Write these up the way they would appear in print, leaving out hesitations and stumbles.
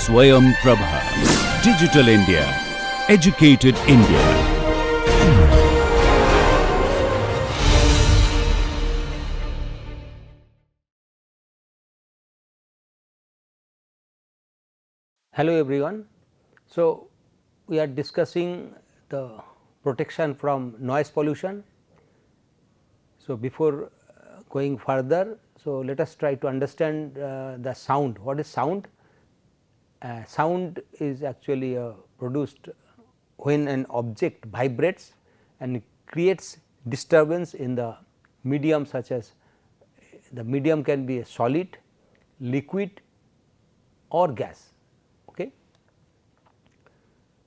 Swayam Prabha. Digital India. Educated India. Hello everyone. So, we are discussing the protection from noise pollution. So, before going further, so let us try to understand the sound. What is sound? Sound is actually produced when an object vibrates and creates disturbance in the medium, such as the medium can be a solid, liquid or gas. Okay.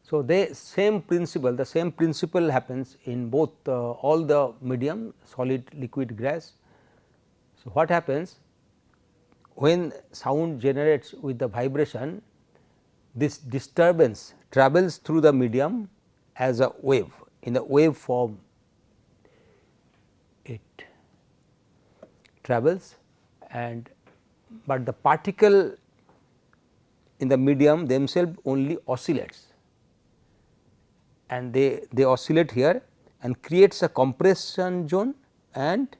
So, the same principle happens in both all the medium, solid, liquid, gas. So, what happens when sound generates with the vibration, this disturbance travels through the medium as a wave, in the wave form it travels, and but the particle in the medium themselves only oscillates, and they oscillate here and creates a compression zone and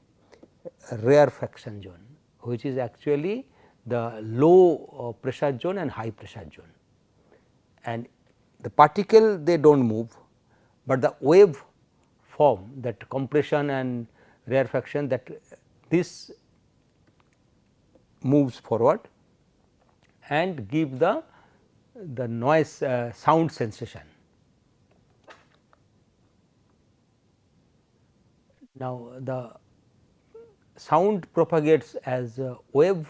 rarefaction zone, which is actually the low pressure zone and high pressure zone. And the particle they do not move, but the wave form, that compression and rarefaction, that this moves forward and give the noise sound sensation. Now, the sound propagates as a wave.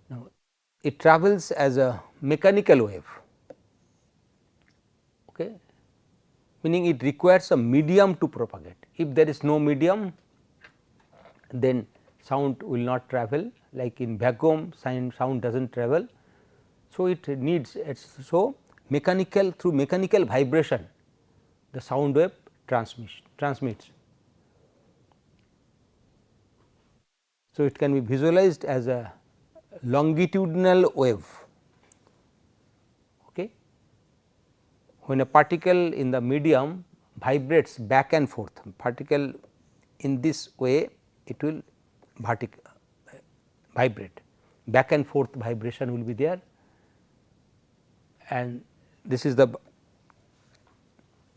Now, it travels as a mechanical wave, okay, meaning it requires a medium to propagate. If there is no medium, then sound will not travel, like in vacuum sound does not travel. So, it needs so mechanical, through mechanical vibration the sound wave transmits. So, it can be visualized as a longitudinal wave. Okay. When a particle in the medium vibrates back and forth, particle in this way it will vibrate, back and forth vibration will be there, and this is the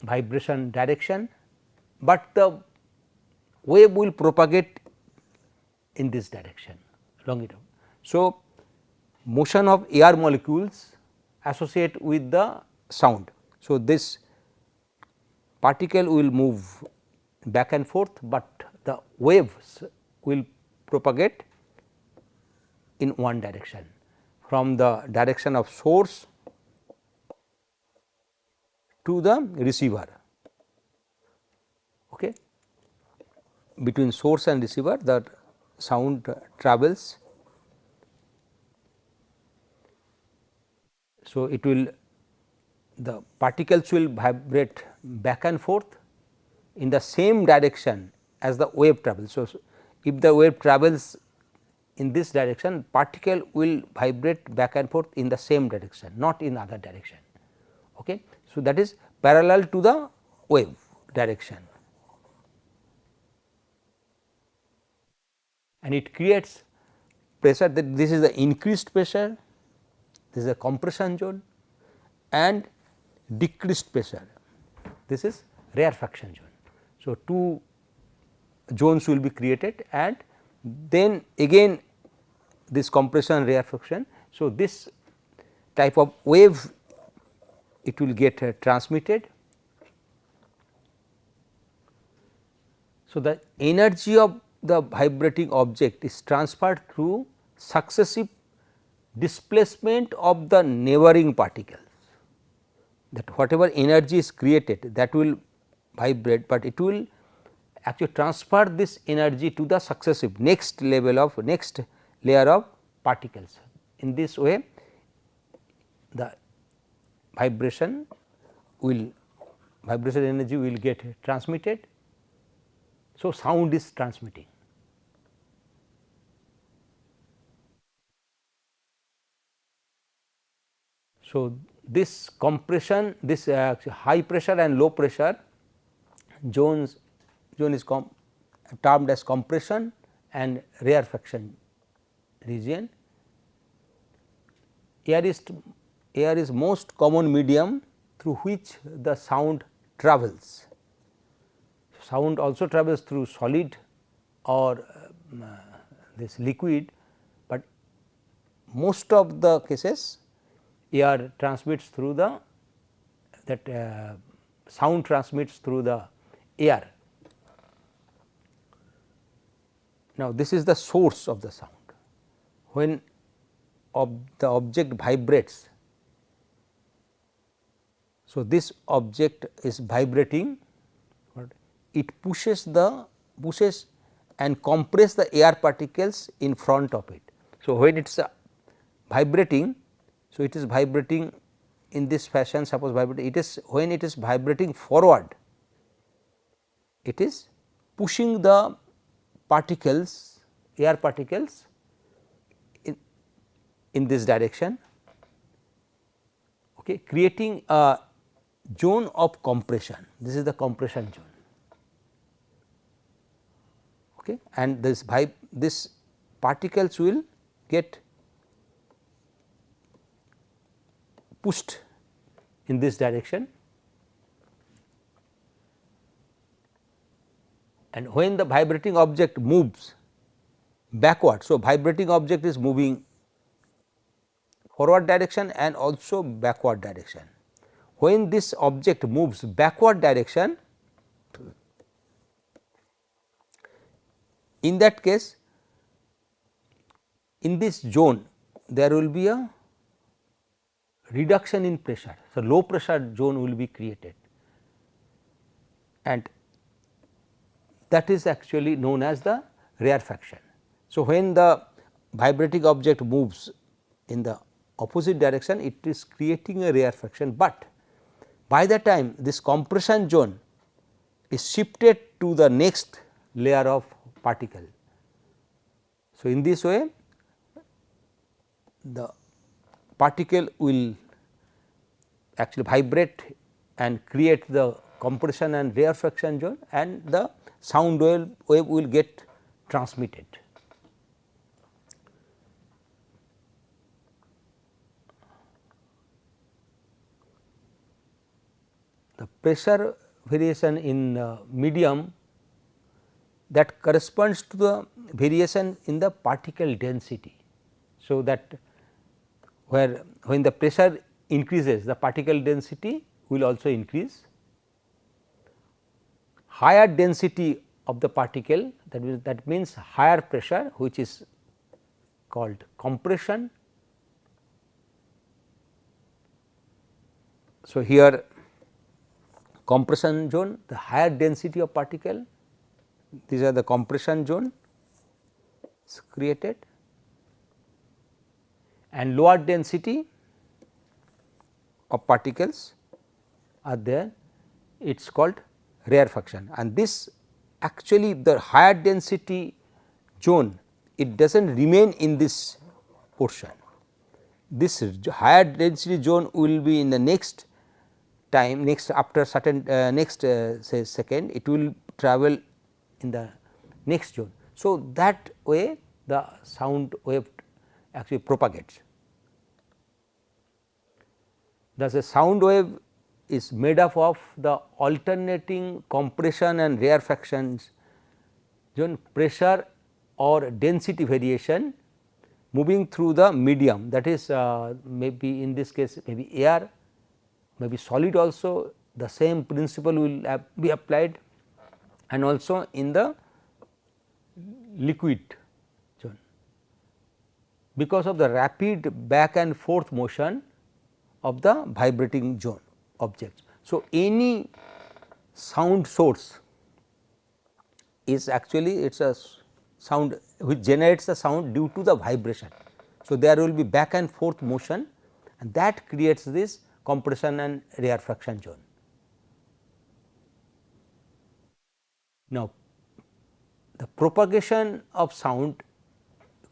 vibration direction, but the wave will propagate in this direction longitudinal. So, motion of air molecules associate with the sound. So, this particle will move back and forth, but the waves will propagate in one direction, from the direction of source to the receiver. Okay. Between source and receiver, the sound travels. So, it will, the particles will vibrate back and forth in the same direction as the wave travels. So, if the wave travels in this direction, particle will vibrate back and forth in the same direction, not in other direction. Okay. So, that is parallel to the wave direction, and it creates pressure, that this is the increased pressure, this is a compression zone, and decreased pressure, this is rarefaction zone. So, two zones will be created, and then again this compression rarefaction. So, this type of wave it will get transmitted. So, the energy of the vibrating object is transferred through successive displacement of the neighboring particles, that whatever energy is created, that will vibrate, but it will actually transfer this energy to the successive next level of next layer of particles. In this way, the vibration energy will get transmitted. So, sound is transmitting. So, this compression, this high pressure and low pressure zone is termed as compression and rarefaction region. Air is most common medium through which the sound travels. Sound also travels through solid or this liquid, but most of the cases air transmits through the sound transmits through the air. Now, this is the source of the sound. When the object vibrates, so this object is vibrating, it pushes and compress the air particles in front of it. So, when it is vibrating, so it is vibrating in this fashion, suppose vibrating, it is when it is vibrating forward, it is pushing the particles, air particles in this direction, okay, creating a zone of compression. This is the compression zone, okay, and this particles will get pushed in this direction, and when the vibrating object moves backward. So, vibrating object is moving forward direction and also backward direction. When this object moves backward direction, in that case, in this zone there will be a reduction in pressure. So, low pressure zone will be created, and that is actually known as the rarefaction. So, when the vibrating object moves in the opposite direction, it is creating a rarefaction, but by the time this compression zone is shifted to the next layer of particle. So, in this way the particle will actually vibrate and create the compression and rarefaction zone, and the sound wave will get transmitted. The pressure variation in medium, that corresponds to the variation in the particle density. So, that when the pressure increases, the particle density will also increase. Higher density of the particle, that means higher pressure, which is called compression. So, here compression zone, the higher density of particle, these are the compression zone created, and lower density of particles are there, it is called rarefaction. And this actually the higher density zone, it does not remain in this portion. This higher density zone will be in the next time, next after certain next say second, it will travel in the next zone. So, that way the sound wave actually propagates. Thus, a sound wave is made up of the alternating compression and rarefactions zone, pressure or density variation moving through the medium, that is maybe in this case maybe air, maybe solid also, the same principle will be applied, and also in the liquid zone, because of the rapid back and forth motion of the vibrating zone objects. So, any sound source is actually it is a sound which generates the sound due to the vibration. So, there will be back and forth motion, and that creates this compression and rarefaction zone. Now, the propagation of sound,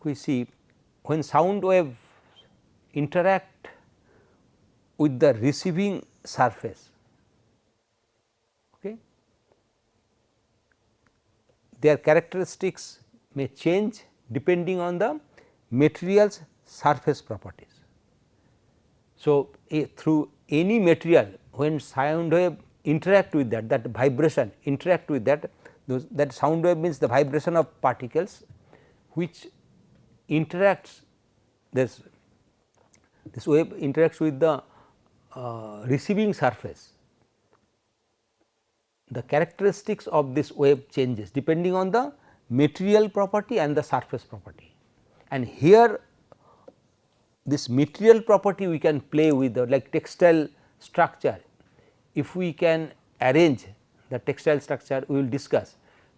we see when sound wave interact with the receiving surface. Okay. Their characteristics may change depending on the material's surface properties. So, through any material, when sound wave interact with that vibration interact with that sound wave means the vibration of particles which interacts this wave interacts with the receiving surface. The characteristics of this wave changes depending on the material property and the surface property, and here this material property we can play with like textile structure. If we can arrange the textile structure, we will discuss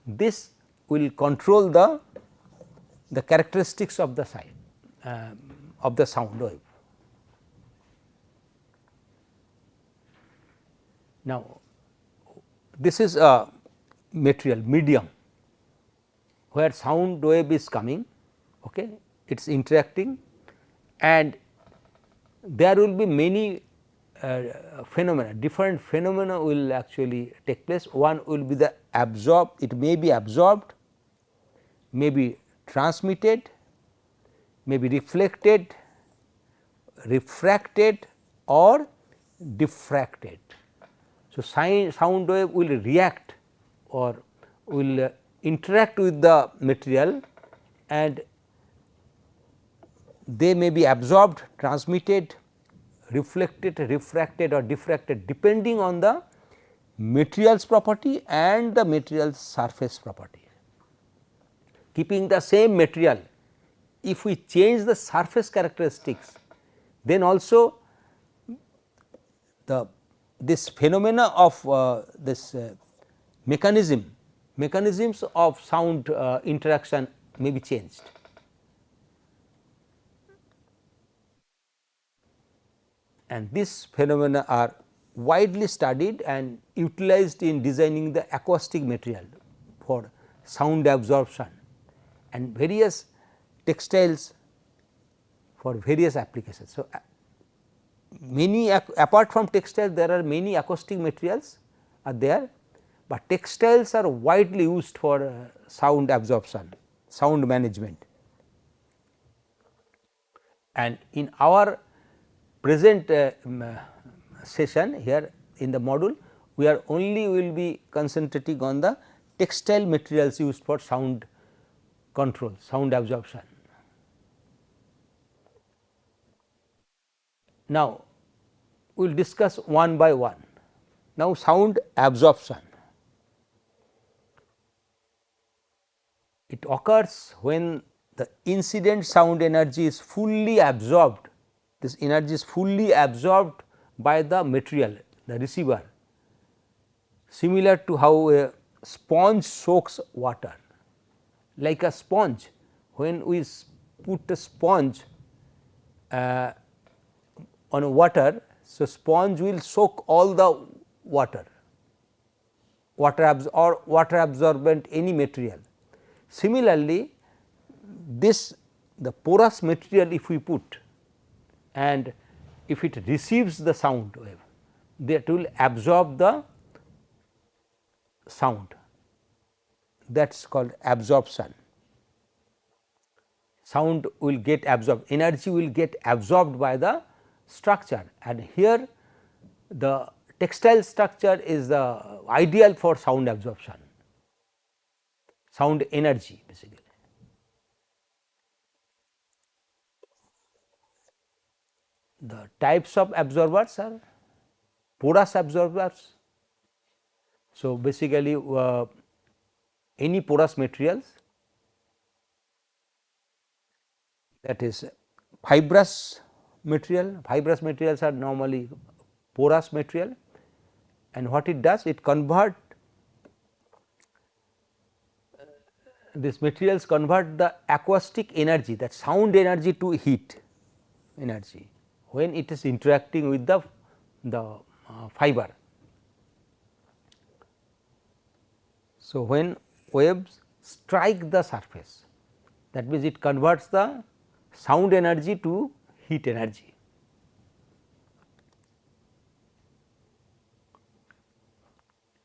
this will control the characteristics of the of the sound wave. Now, this is a material medium where sound wave is coming, okay, it is interacting, and there will be many phenomena, different phenomena will actually take place. One will be the absorbed, it may be absorbed, may be transmitted, may be reflected, refracted or diffracted. So, sound wave will react or will interact with the material, and they may be absorbed, transmitted, reflected, refracted or diffracted depending on the material's property and the material's surface property. Keeping the same material, if we change the surface characteristics, then also this phenomena of this mechanisms of sound interaction may be changed. And these phenomena are widely studied and utilized in designing the acoustic material for sound absorption and various textiles for various applications. So, many apart from textiles there are many acoustic materials are there, but textiles are widely used for sound absorption, sound management. And in our present session here in the module, we are only will be concentrating on the textile materials used for sound control, sound absorption. Now, we will discuss one by one. Now, sound absorption. It occurs when the incident sound energy is fully absorbed, this energy is fully absorbed by the material, the receiver, similar to how a sponge soaks water. Like a sponge, when we put a sponge on water, so sponge will soak all the water, water absorbent any material. Similarly, the porous material if we put and if it receives the sound wave, that will absorb the sound, that is called absorption. Sound will get absorbed, energy will get absorbed by the structure, and here the textile structure is the ideal for sound absorption, sound energy basically. The types of absorbers are porous absorbers. So, basically any porous materials, that is fibrous materials are normally porous material, and what it does, it these materials convert the acoustic energy, that sound energy, to heat energy when it is interacting with the fiber. So, when waves strike the surface, that means it converts the sound energy to heat energy.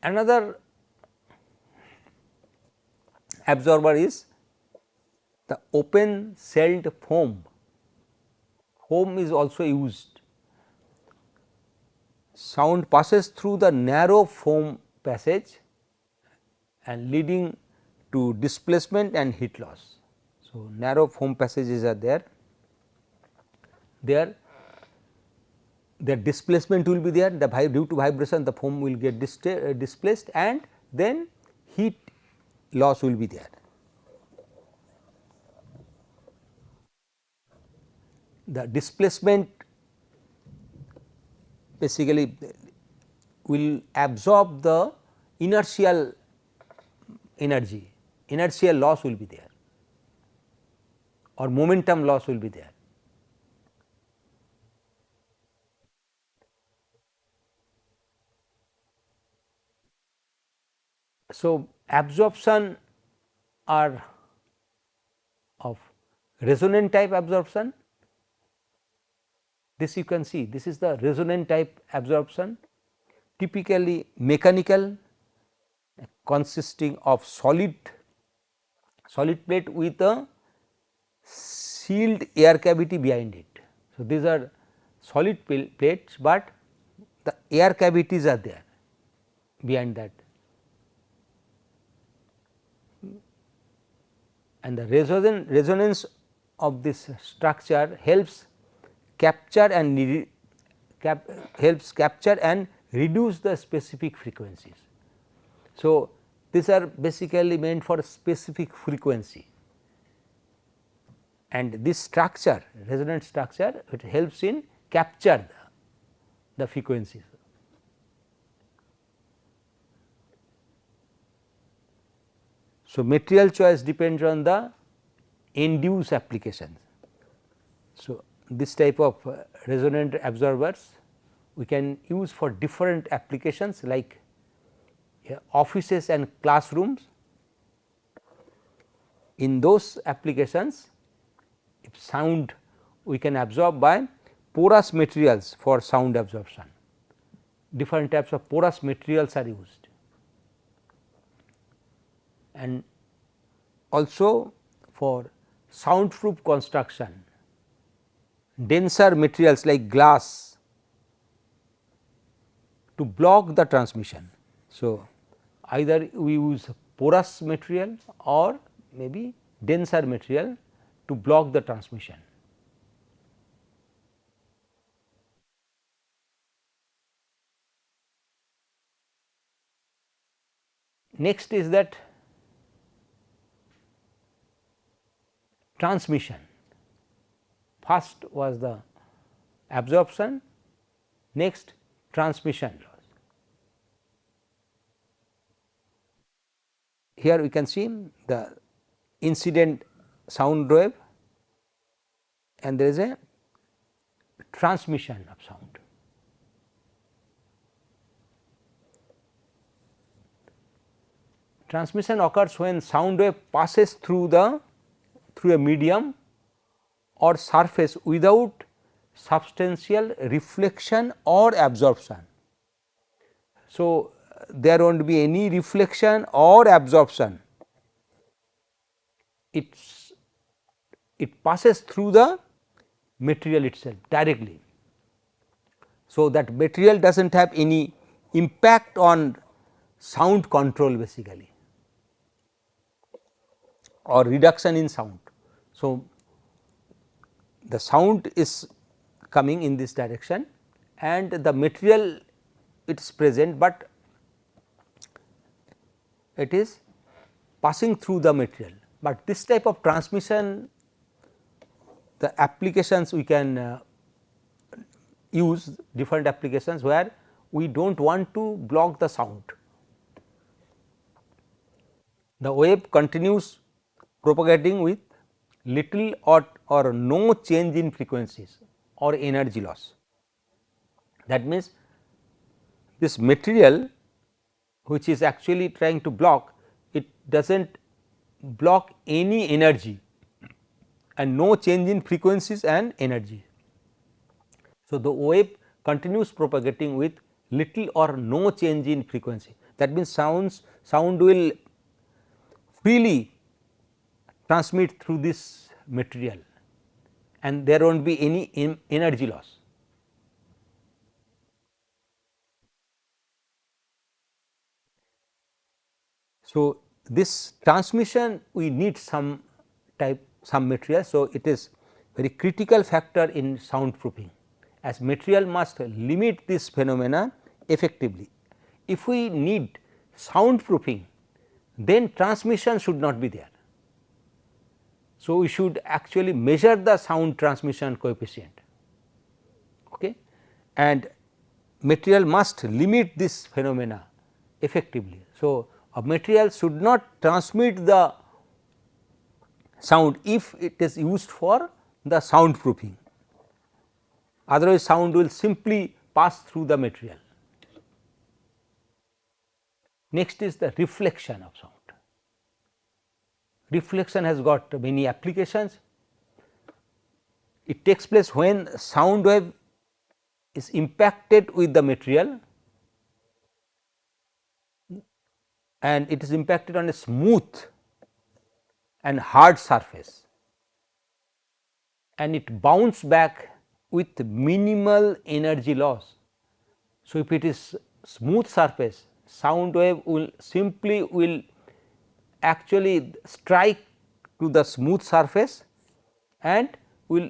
Another absorber is the open celled foam. Foam is also used. Sound passes through the narrow foam passage and leading to displacement and heat loss. So, narrow foam passages are there. There displacement will be there, due to vibration the foam will get displaced and then heat loss will be there. The displacement basically will absorb the inertial energy, inertial loss will be there or momentum loss will be there. So, absorption are of resonant type absorption. This you can see, this is the resonant type absorption, typically mechanical, consisting of solid plate with a sealed air cavity behind it. So, these are solid plates, but the air cavities are there behind that, and the resonance of this structure helps capture and reduce the specific frequencies. So, these are basically meant for a specific frequency, and this structure, resonant structure, it helps in capture the frequencies. So, material choice depends on the end use applications. So, this type of resonant absorbers we can use for different applications like offices and classrooms. In those applications, if sound we can absorb by porous materials for sound absorption. Different types of porous materials are used, and also for soundproof construction, denser materials like glass to block the transmission. So, either we use porous material or maybe denser material to block the transmission. Next is that transmission. First was the absorption, next transmission loss. Here we can see the incident sound wave and there is a transmission of sound. Transmission occurs when sound wave passes through a medium or surface without substantial reflection or absorption. So, there will not be any reflection or absorption, it passes through the material itself directly. So, that material does not have any impact on sound control basically or reduction in sound. So, the sound is coming in this direction and the material it is present, but it is passing through the material. But this type of transmission, the applications we can use different applications where we do not want to block the sound. The wave continues propagating with little or no change in frequencies or energy loss. That means, this material which is actually trying to block, it does not block any energy and no change in frequencies and energy. So, the wave continues propagating with little or no change in frequency. that means sound will freely transmit through this material and there will not be any energy loss. So, this transmission we need some material. So, it is very critical factor in soundproofing, as material must limit this phenomena effectively. If we need soundproofing, then transmission should not be there. So, we should actually measure the sound transmission coefficient, okay, and material must limit this phenomena effectively. So, a material should not transmit the sound if it is used for the soundproofing, otherwise sound will simply pass through the material. Next is the reflection of sound. Reflection has got many applications. It takes place when sound wave is impacted with the material and it is impacted on a smooth and hard surface and it bounces back with minimal energy loss. So, if it is smooth surface, sound wave will actually strike to the smooth surface and will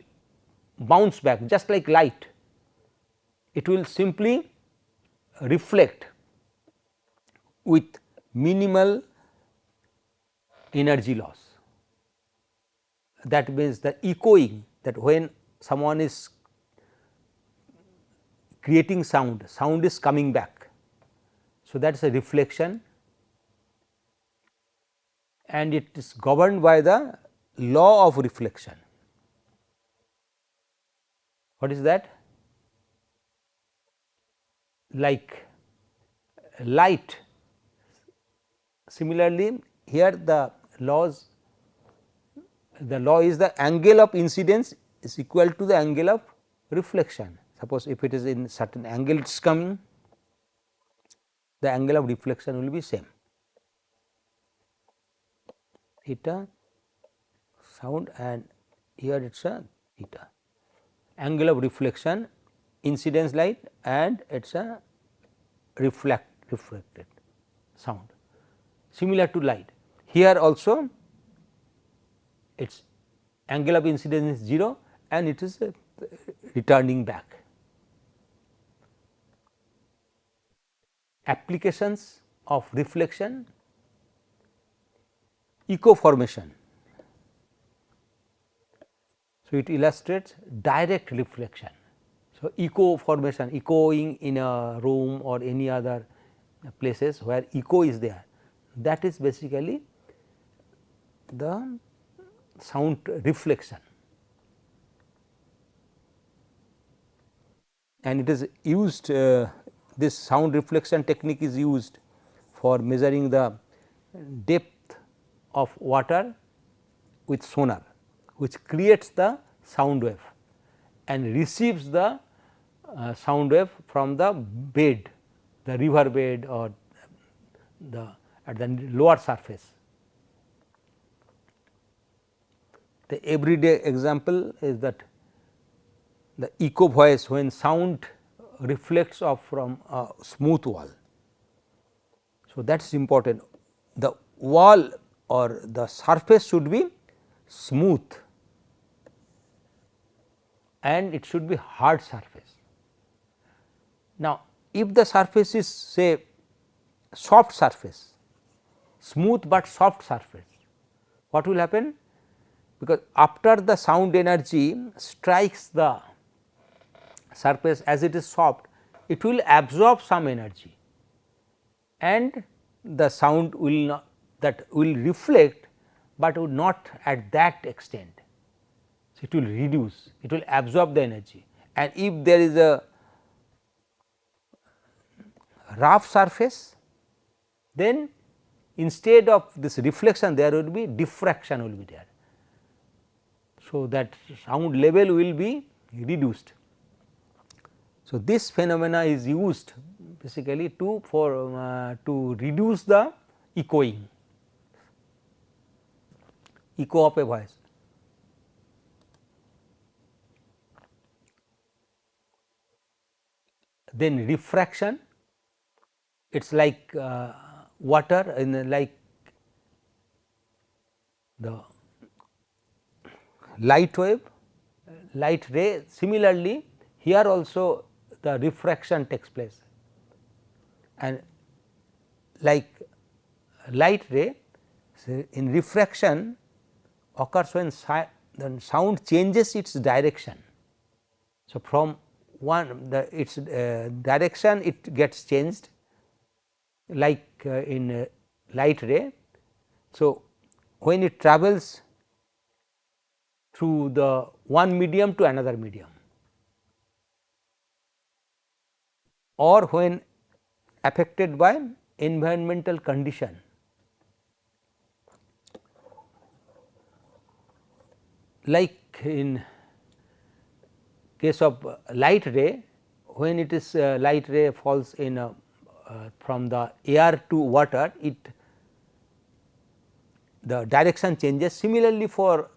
bounce back just like light. It will simply reflect with minimal energy loss. That means the echoing, that when someone is creating sound, sound is coming back. So, that is a reflection and it is governed by the law of reflection. What is that? Like light, similarly here the law is the angle of incidence is equal to the angle of reflection. Suppose if it is in certain angle it is coming, the angle of reflection will be same, theta sound, and here it is a theta, angle of reflection, incidence light and it is a reflected sound, similar to light. Here also its angle of incidence is 0 and it is returning back. Applications of reflection: echo formation. So, it illustrates direct reflection. So, echo formation, echoing in a room or any other places where echo is there, that is basically the sound reflection, and it is used this sound reflection technique is used for measuring the depth of water with sonar, which creates the sound wave and receives the sound wave from the bed, the river bed or at the lower surface. The everyday example is that the echo voice when sound reflects off from a smooth wall. So, that is important. The wall or the surface should be smooth and it should be hard surface. Now, if the surface is say soft surface, smooth but soft surface, what will happen? Because after the sound energy strikes the surface, as it is soft, it will absorb some energy and the sound will not, that will reflect, but will not at that extent. So, it will reduce, it will absorb the energy, and if there is a rough surface, then instead of this reflection there will be diffraction will be there. So, that sound level will be reduced. So, this phenomena is used basically to reduce the echoing, echo of a voice. Then refraction, it is like water in like the light wave, light ray. Similarly, here also the refraction takes place, and like light ray, so in refraction occurs when the sound changes its direction. So, from its direction it gets changed like in light ray. So, when it travels through the one medium to another medium, or when affected by environmental condition, like in case of light ray, when it is light ray falls in from the air to water, the direction changes. Similarly, for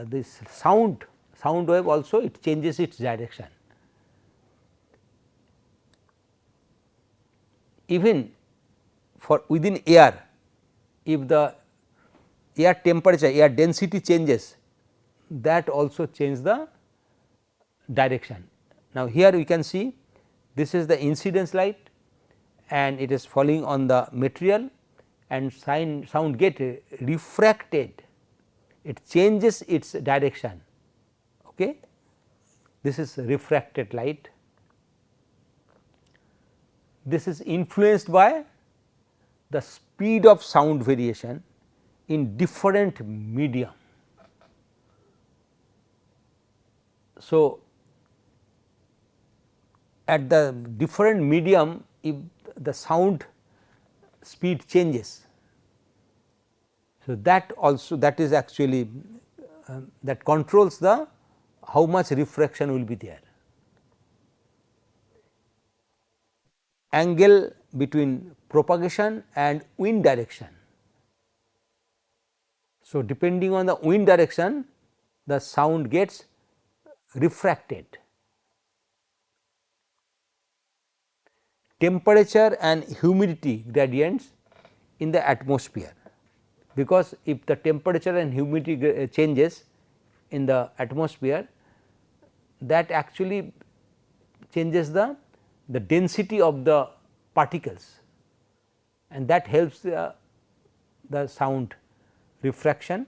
this sound wave also it changes its direction. Even for within air, if the air temperature, air density changes, that also changes the direction. Now, here we can see this is the incidence light and it is falling on the material, and sound get refracted, it changes its direction. Okay. This is refracted light. This is influenced by the speed of sound variation in different medium. So, at the different medium, if the sound speed changes, so that also, that is actually that controls the how much refraction will be there. Angle between propagation and wind direction. So, depending on the wind direction, the sound gets refracted. Temperature and humidity gradients in the atmosphere, because if the temperature and humidity changes in the atmosphere, that actually changes the density of the particles, and that helps the sound refraction.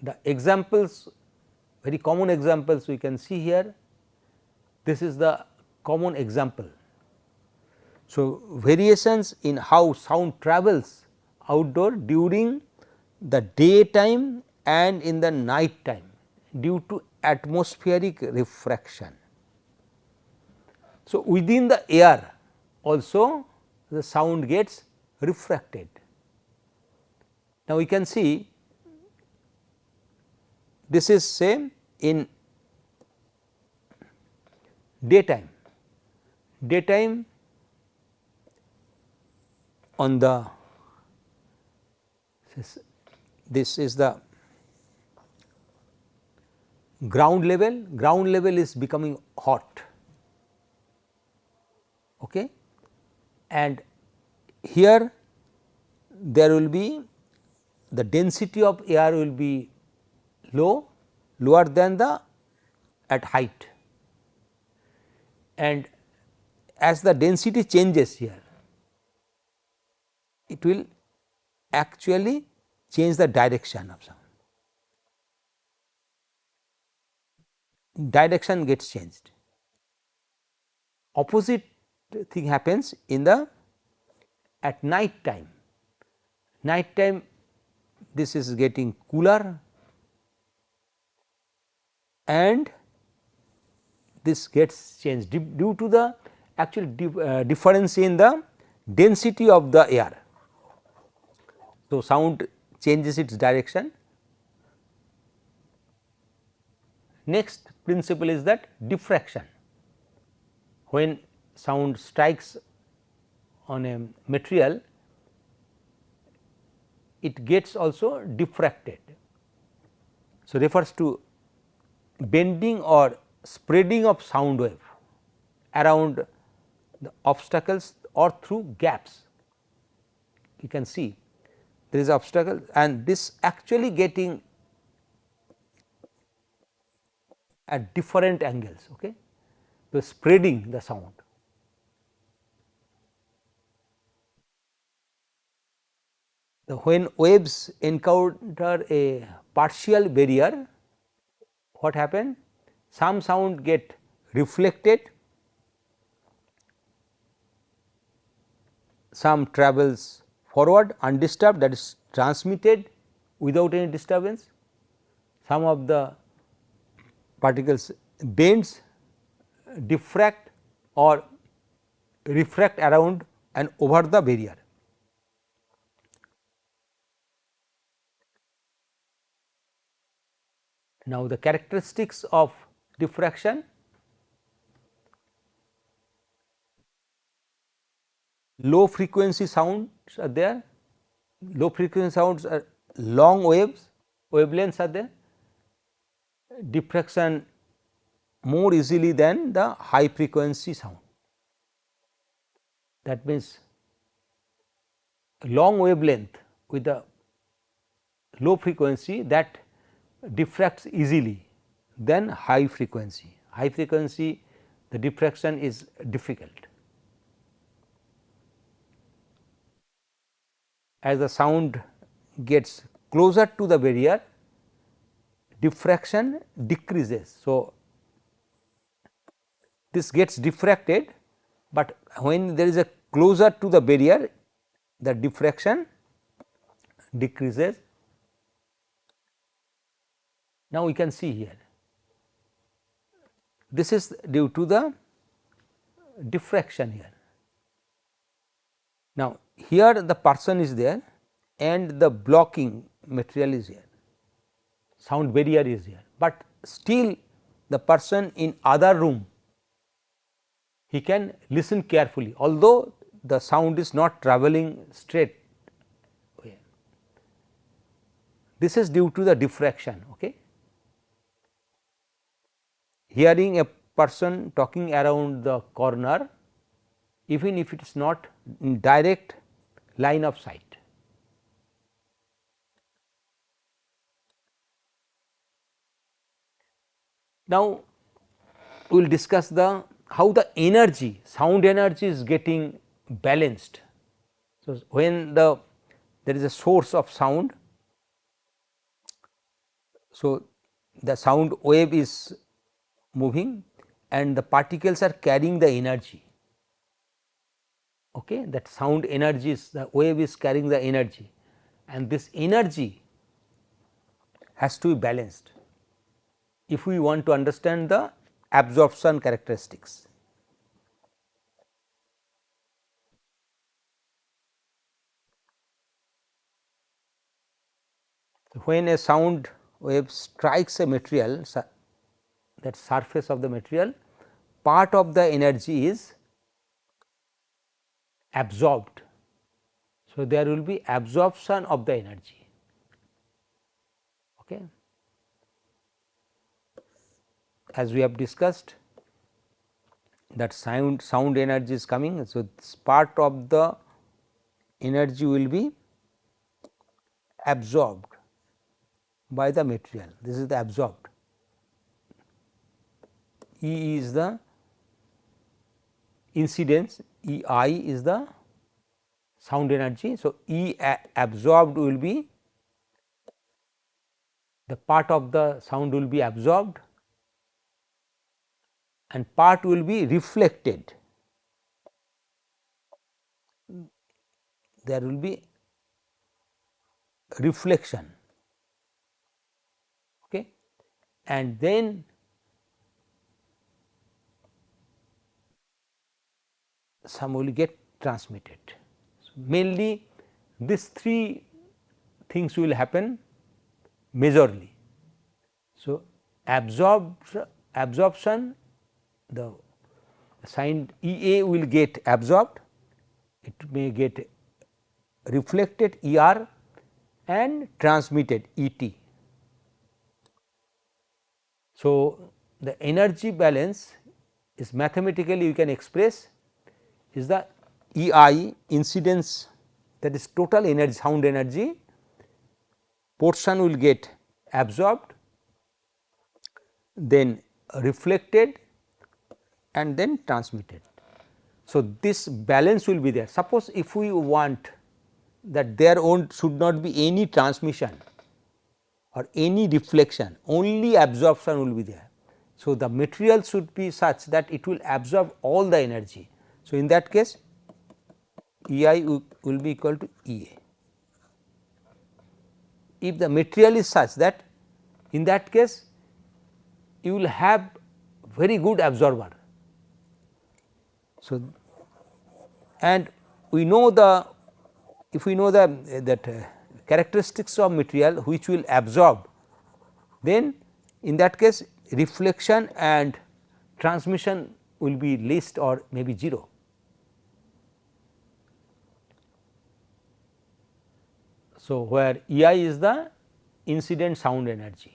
The examples, very common examples we can see here. This is the common example. So, variations in how sound travels outdoor during the daytime and in the night time due to atmospheric refraction. So, within the air also the sound gets refracted. Now, we can see this is same in daytime. Daytime on the this is the ground level is becoming hot, okay, and here there will be the density of air will be lower than the at height, and as the density changes here, it will actually change the direction of sound. Direction gets changed. Opposite thing happens in the at night time. Night time, this is getting cooler and this gets changed due to the actual difference in the density of the air. So, sound changes its direction. Next principle is that diffraction. when sound strikes on a material, it gets also diffracted. So, refers to bending or spreading of sound wave around the obstacles or through gaps. You can see there is obstacle and this actually getting at different angles. Okay. So, spreading the sound. When waves encounter a partial barrier, what happened? Some sound get reflected, some travels forward undisturbed, that is transmitted without any disturbance, some of the particles bends, diffract or refract around and over the barrier. Now, the characteristics of diffraction: low frequency sounds are there, low frequency sounds are long wavelengths are there, diffraction more easily than the high frequency sound. That means, long wavelength with the low frequency that diffracts easily than high frequency. High frequency the diffraction is difficult. As the sound gets closer to the barrier, diffraction decreases. So, this gets diffracted, but when there is a closer to the barrier, the diffraction decreases. Now, we can see here, this is due to the diffraction here. Now, here the person is there and the blocking material is here, sound barrier is here, but still the person in other room, he can listen carefully, although the sound is not travelling straight way. This is due to the diffraction. Okay. Hearing a person talking around the corner, even if it is not in direct line of sight. Now, we will discuss the how the energy, sound energy is getting balanced. So, when there is a source of sound, so the sound wave is moving and the particles are carrying the energy. Okay, that sound energy is, the wave is carrying the energy and this energy has to be balanced if we want to understand the absorption characteristics. When a sound wave strikes a material, that surface of the material, part of the energy is absorbed. So, there will be absorption of the energy. Okay. As we have discussed that sound energy is coming. So, this part of the energy will be absorbed by the material, this is the absorbed. E is the incidence, E I is the sound energy. So, E absorbed will be, the part of the sound will be absorbed and part will be reflected. There will be reflection, okay, and then some will get transmitted. So, mainly these three things will happen majorly. So, absorption, the sound EA will get absorbed, it may get reflected ER and transmitted ET. So, the energy balance is mathematically you can express is the EI incidence, that is total energy, sound energy portion will get absorbed, then reflected and then transmitted. So, this balance will be there. Suppose if we want that there should not be any transmission or any reflection, only absorption will be there. So, the material should be such that it will absorb all the energy. So, in that case EI will be equal to EA. If the material is such that, in that case you will have very good absorber. So, and we know the, if we know the that characteristics of material which will absorb, then in that case reflection and transmission will be least or maybe 0. So, where EI is the incident sound energy.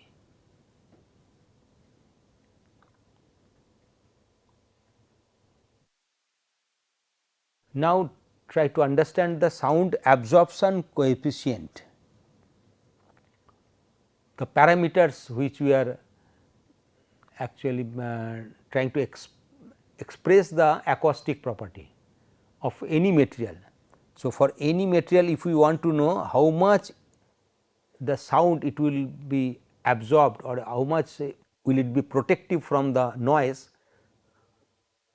Now, try to understand the sound absorption coefficient, the parameters which we are actually trying to express the acoustic property of any material. So, for any material if we want to know how much the sound it will be absorbed or how much will it be protective from the noise,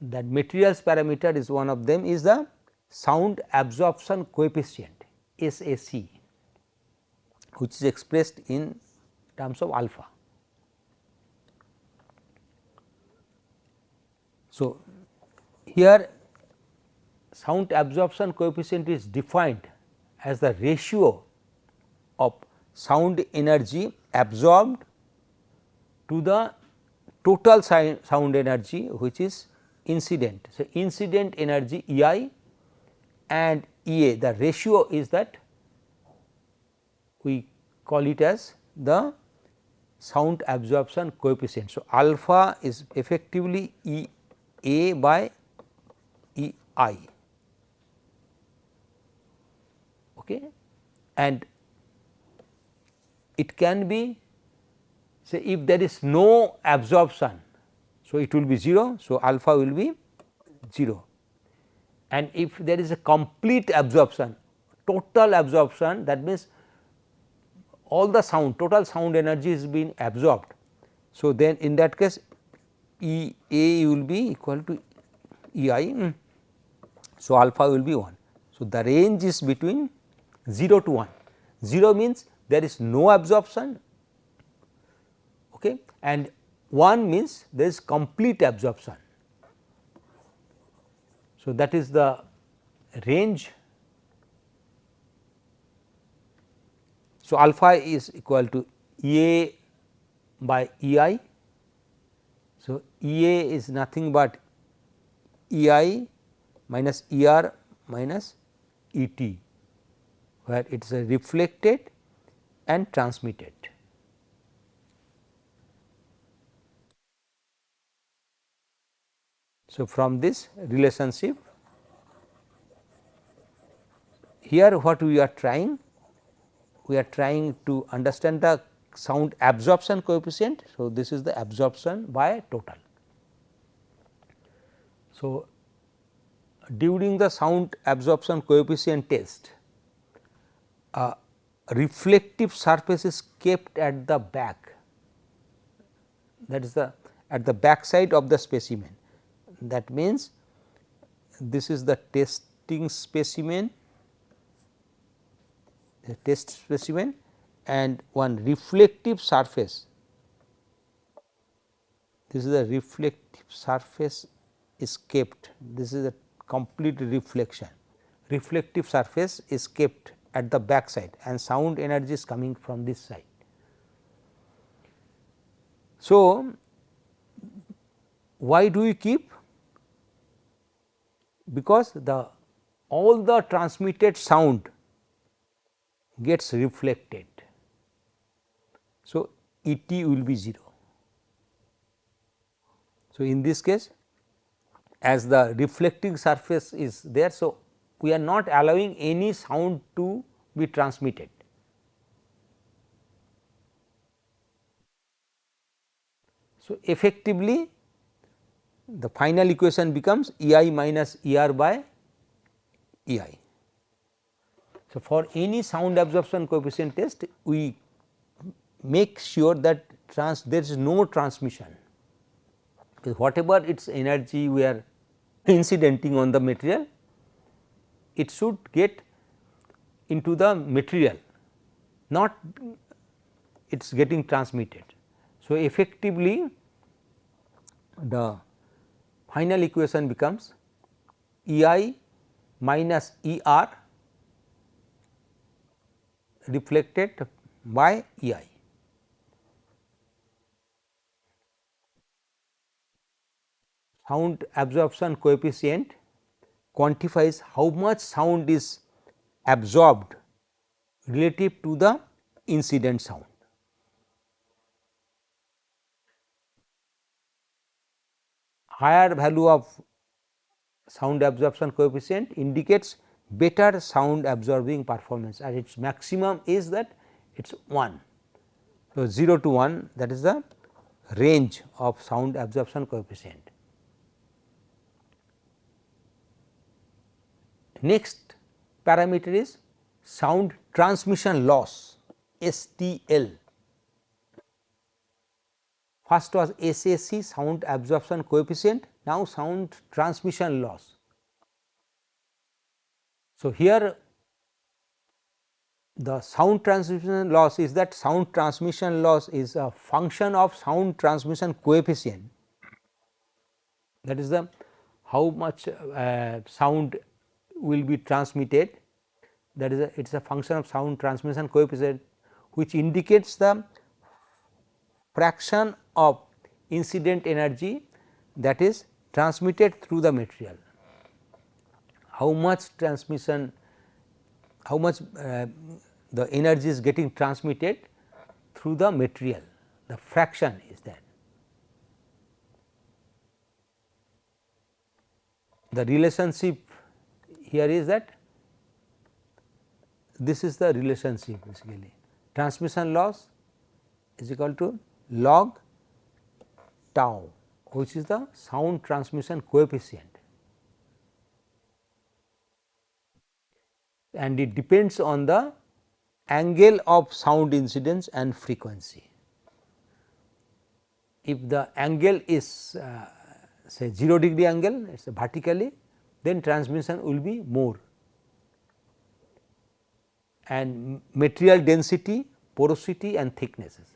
that materials parameter is one of them, is the sound absorption coefficient SAC, which is expressed in terms of alpha. So, here sound absorption coefficient is defined as the ratio of sound energy absorbed to the total sound energy which is incident. So, incident energy EI and EA, the ratio is that we call it as the sound absorption coefficient. So, alpha is effectively EA by EI, okay, and it can be, say, if there is no absorption, so it will be 0. So, alpha will be 0, and if there is a complete absorption, total absorption, that means all the sound, total sound energy is being absorbed. So, then in that case EA will be equal to EI. So, alpha will be 1. So, the range is between 0 to 1. 0 means there is no absorption, okay, and 1 means there is complete absorption. So, that is the range. So, alpha is equal to EA by EI. So, EA is nothing but EI minus ER minus ET, where it is reflected and transmitted. So, from this relationship, here what we are trying? We are trying to understand the sound absorption coefficient. So, this is the absorption by total. So, during the sound absorption coefficient test, a reflective surface is kept at the back, that is the at the back side of the specimen. That means, this is the testing specimen, the test specimen, and one reflective surface, this is the reflective surface is kept, this is a complete reflection, reflective surface is kept at the back side and sound energy is coming from this side. So, why do we keep? because all the transmitted sound gets reflected. So, E t will be 0. So, in this case, as the reflecting surface is there, so we are not allowing any sound to be transmitted. So, effectively the final equation becomes E I minus E r by E I. So, for any sound absorption coefficient test, we make sure that there is no transmission, because whatever its energy we are incidenting on the material, it should get into the material, not it is getting transmitted. So, effectively the final equation becomes E I minus E r reflected by E I. Sound absorption coefficient quantifies how much sound is absorbed relative to the incident sound. Higher value of sound absorption coefficient indicates better sound absorbing performance, and its maximum is that it is 1. So, 0 to 1, that is the range of sound absorption coefficient. Next parameter is sound transmission loss, STL. First was SAC, sound absorption coefficient, now sound transmission loss. So, here the sound transmission loss is that sound transmission loss is a function of sound transmission coefficient, that is the how much sound will be transmitted, that is it is a function of sound transmission coefficient, which indicates the fraction of incident energy that is transmitted through the material. How much transmission, how much the energy is getting transmitted through the material, the fraction is that. The relationship here is that this is the relationship basically, transmission loss is equal to log tau, which is the sound transmission coefficient, and it depends on the angle of sound incidence and frequency. If the angle is say 0 degree angle, it is vertically, then transmission will be more, and material density, porosity and thicknesses.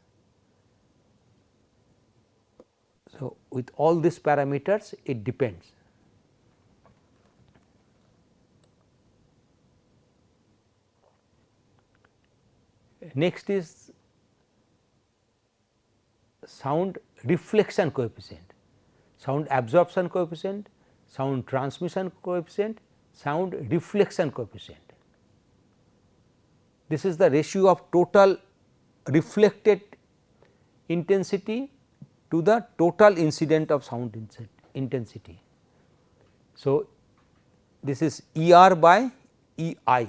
So, with all these parameters it depends. Next is sound reflection coefficient, sound absorption coefficient, sound transmission coefficient, sound reflection coefficient. This is the ratio of total reflected intensity to the total incident of sound intensity. So, this is E r by E I.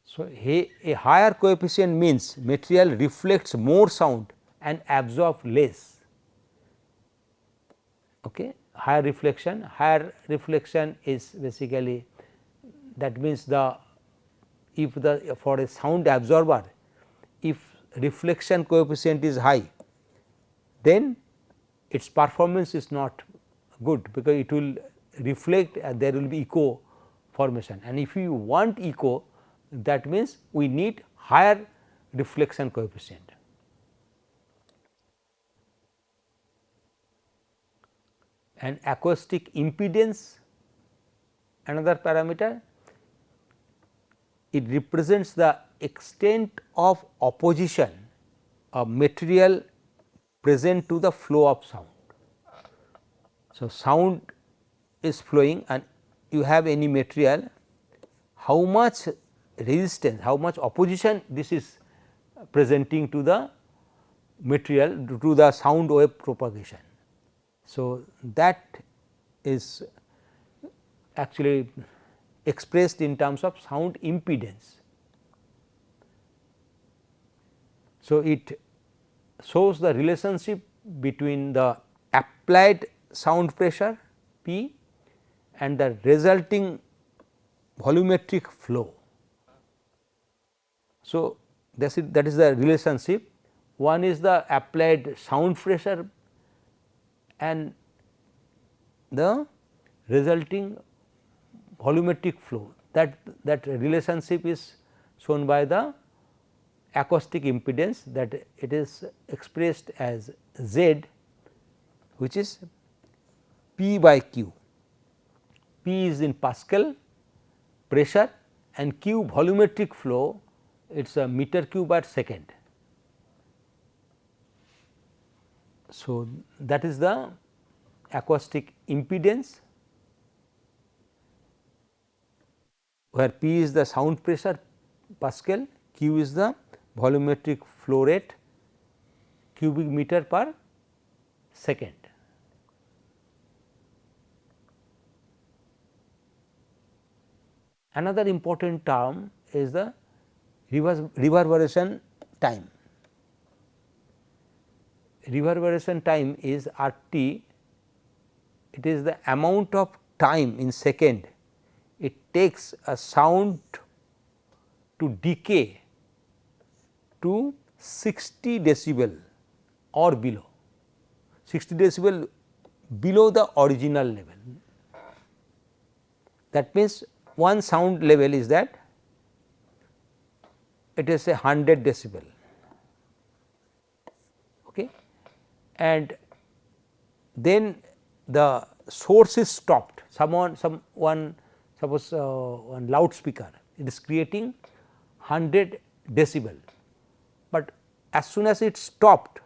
So, a higher coefficient means material reflects more sound and absorbs less. Okay. Higher reflection is basically, that means for a sound absorber, if reflection coefficient is high, then its performance is not good, because it will reflect and there will be echo formation, and if you want echo, that means we need higher reflection coefficient. And acoustic impedance, another parameter, it represents the extent of opposition of material present to the flow of sound. So, sound is flowing and you have any material, how much resistance, how much opposition this is presenting to the material, to the sound wave propagation. So, that is actually expressed in terms of sound impedance. So, it shows the relationship between the applied sound pressure P and the resulting volumetric flow. So, that is the relationship. One is the applied sound pressure and the resulting volumetric flow, that relationship is shown by the acoustic impedance, that it is expressed as Z, which is P by Q. P is in Pascal pressure and Q volumetric flow, it is a meter cube per second. So, that is the acoustic impedance, where P is the sound pressure Pascal, Q is the volumetric flow rate cubic meter per second. Another important term is the reverberation time. Reverberation time is RT, it is the amount of time in second it takes a sound to decay to 60 decibel or below, 60 decibel below the original level. That means, one sound level is that it is a 100 decibel, okay, and then the source is stopped, someone suppose one loudspeaker, it is creating 100 decibel, but as soon as it stopped,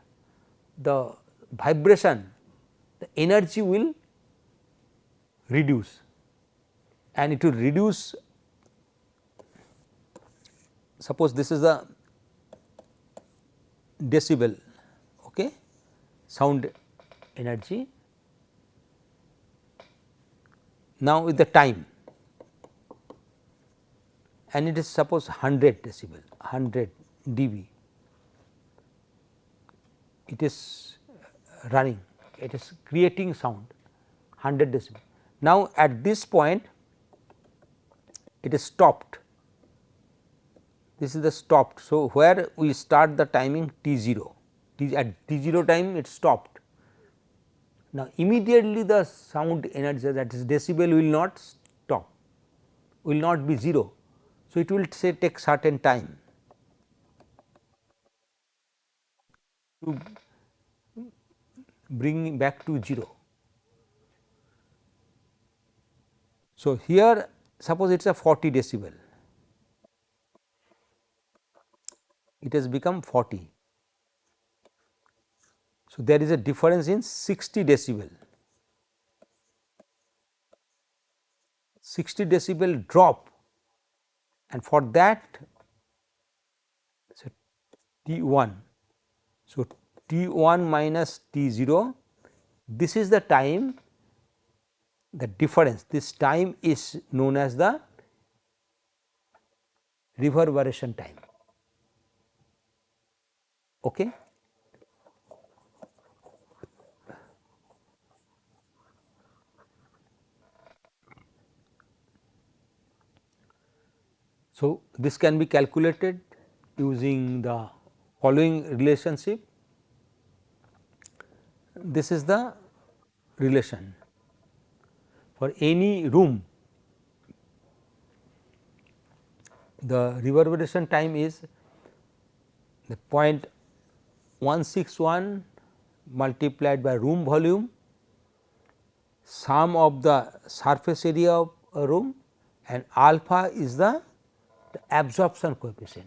the vibration, the energy will reduce, and it will reduce. Suppose this is the decibel, okay, sound energy. Now, with the time, and it is suppose 100 decibel, 100 dB, it is running, it is creating sound 100 decibel. Now, at this point it is stopped, this is the stopped. So, where we start the timing T0, at T0 time it stopped. Now, immediately the sound energy, that is decibel, will not stop, will not be 0. So, it will say take certain time to bring back to 0. So, here suppose it is a 40 decibel, it has become 40. So, there is a difference in 60 decibel, 60 decibel drop, and for that, so T1. So, T1 minus T0, this is the time, the difference, this time is known as the reverberation time. Okay. So, this can be calculated using the following relationship. This is the relation for any room, the reverberation time is the 0.161 multiplied by room volume, sum of the surface area of a room, and alpha is the absorption coefficient,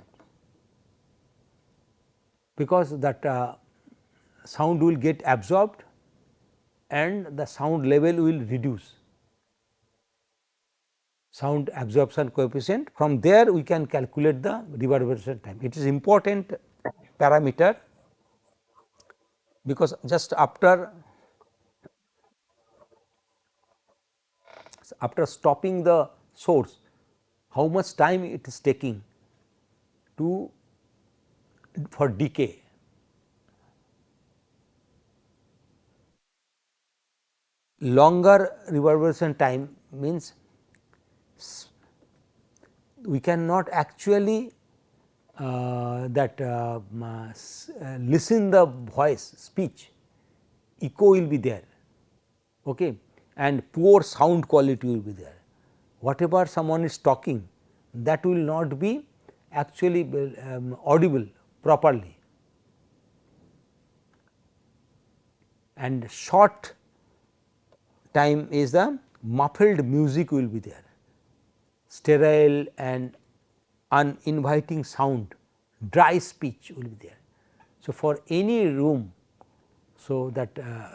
because that sound will get absorbed and the sound level will reduce, sound absorption coefficient. From there we can calculate the reverberation time. It is important parameter, because just after stopping the source, how much time it is taking for decay. Longer reverberation time means we cannot actually listen the voice, speech, echo will be there, okay, and poor sound quality will be there. Whatever someone is talking, that will not be actually audible properly, and short time is the muffled music will be there, sterile and uninviting sound, dry speech will be there. So, for any room, so that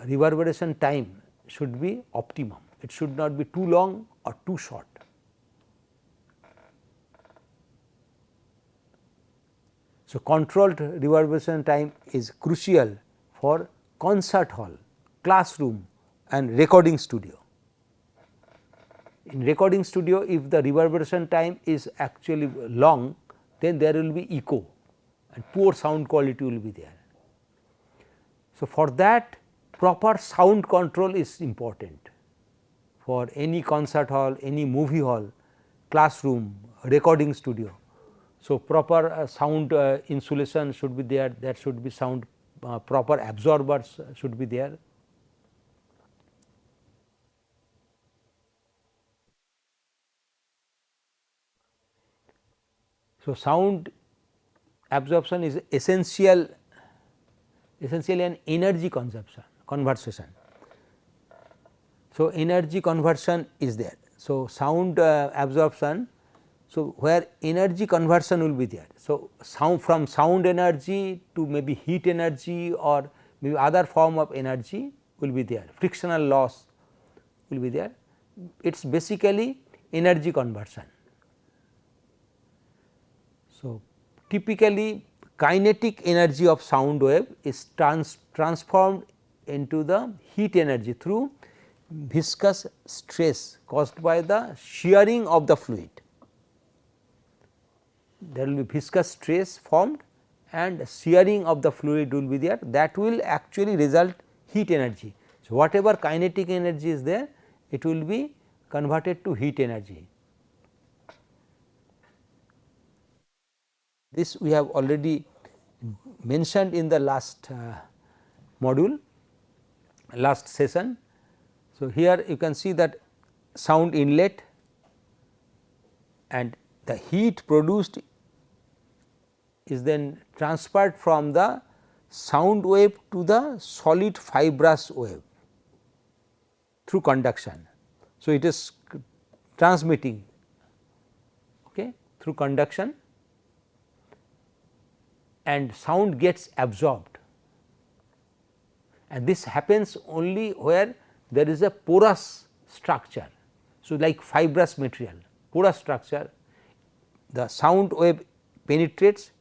reverberation time should be optimum, it should not be too long or too short. So, controlled reverberation time is crucial for concert hall, classroom and recording studio. In recording studio, if the reverberation time is actually long, then there will be echo and poor sound quality will be there. So, for that proper sound control is important for any concert hall, any movie hall, classroom, recording studio. So, proper sound insulation should be there, there should be sound proper absorbers should be there. So, sound absorption is essentially an energy conversion. So, energy conversion is there. So, sound absorption, so where energy conversion will be there. So, sound from sound energy to maybe heat energy or maybe other form of energy will be there, frictional loss will be there. It is basically energy conversion. So, typically kinetic energy of sound wave is transformed into the heat energy through viscous stress caused by the shearing of the fluid. There will be viscous stress formed and shearing of the fluid will be there, that will actually result heat energy. So, whatever kinetic energy is there, it will be converted to heat energy. This we have already mentioned in the last module, last session. So, here you can see that sound inlet and the heat produced is then transferred from the sound wave to the solid fibrous wave through conduction. So, it is transmitting through conduction and sound gets absorbed, and this happens only where there is a porous structure. So, like fibrous material, porous structure, the sound wave penetrates,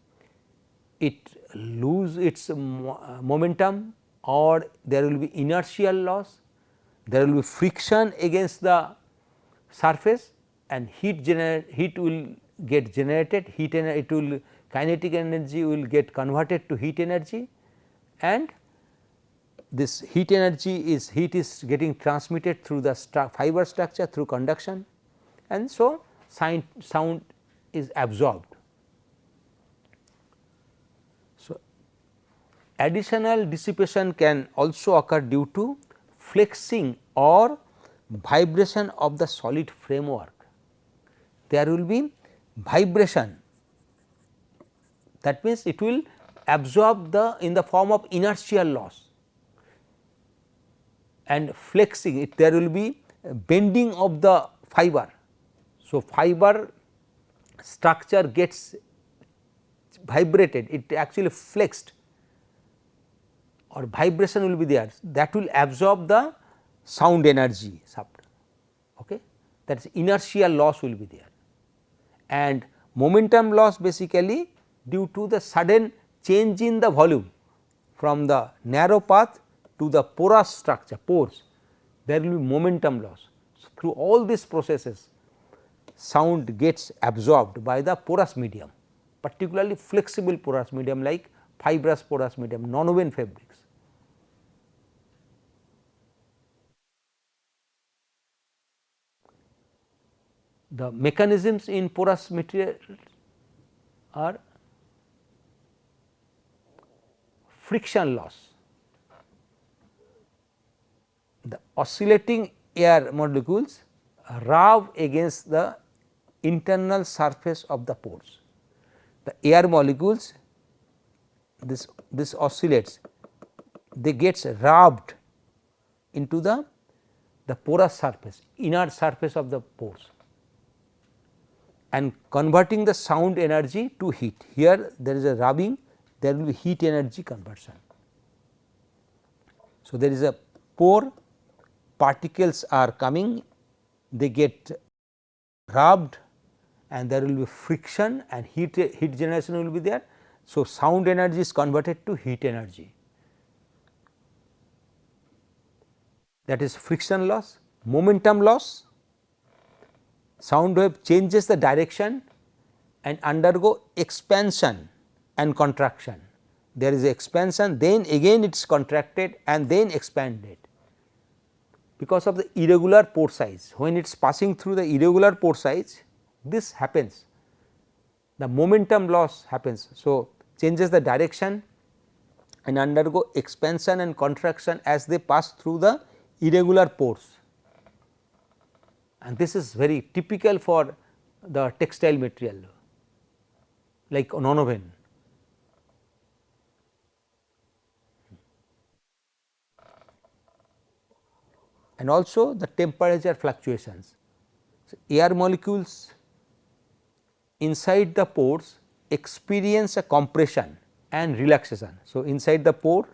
it lose its momentum, or there will be inertial loss, there will be friction against the surface and heat will get generated, it will kinetic energy will get converted to heat energy, and this heat is getting transmitted through the fiber structure through conduction, and so sound is absorbed. So, additional dissipation can also occur due to flexing or vibration of the solid framework. There will be vibration, that means it will absorb in the form of inertial loss, and flexing it, there will be bending of the fiber. So, fiber structure gets vibrated, it actually flexed or vibration will be there, that will absorb the sound energy, okay. That is inertial loss will be there, and momentum loss basically due to the sudden change in the volume from the narrow path to the porous structure, pores, there will be momentum loss. So, through all these processes sound gets absorbed by the porous medium, particularly flexible porous medium like fibrous porous medium, nonwoven fabrics. The mechanisms in porous material are friction loss. The oscillating air molecules rub against the internal surface of the pores. The air molecules, this oscillates, they gets rubbed into the porous surface, inner surface of the pores, and converting the sound energy to heat. Here there is a rubbing, there will be heat energy conversion. So, there is a pore, particles are coming, they get rubbed and there will be friction and heat generation will be there. So, sound energy is converted to heat energy, that is friction loss. Momentum loss, sound wave changes the direction and undergo expansion and contraction. There is expansion, then again it is contracted and then expanded because of the irregular pore size. When it is passing through the irregular pore size, this happens, the momentum loss happens. So, changes the direction and undergo expansion and contraction as they pass through the irregular pores, and this is very typical for the textile material like nonwoven. And also the temperature fluctuations. So, air molecules inside the pores experience a compression and relaxation. So, inside the pore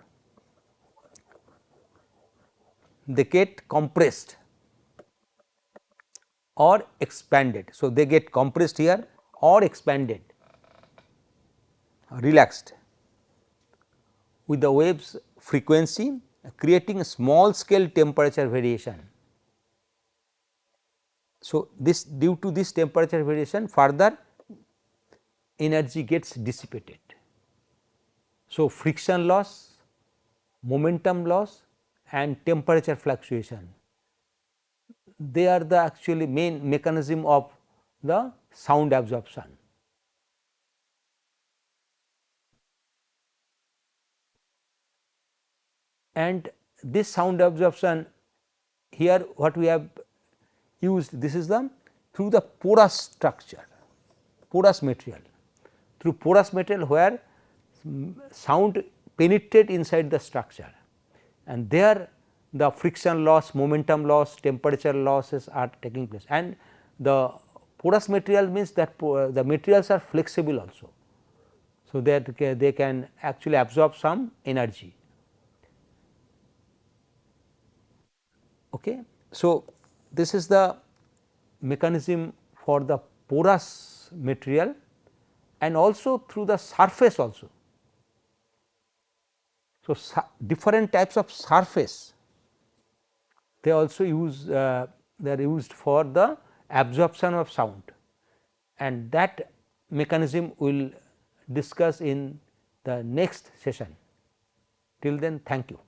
they get compressed or expanded. So, they get compressed here or expanded, relaxed with the wave's frequency, creating a small scale temperature variation. So, this due to this temperature variation further energy gets dissipated. So, friction loss, momentum loss and temperature fluctuation, they are the actually main mechanism of the sound absorption. And this sound absorption, here what we have used, this is the through the porous structure, porous material, through porous material where sound penetrate inside the structure, and there the friction loss, momentum loss, temperature losses are taking place, and the porous material means that the materials are flexible also. So, that they can actually absorb some energy. Okay. So, this is the mechanism for the porous material and also through the surface also. So, different types of surface they also use, they are used for the absorption of sound, and that mechanism we will discuss in the next session. Till then, thank you.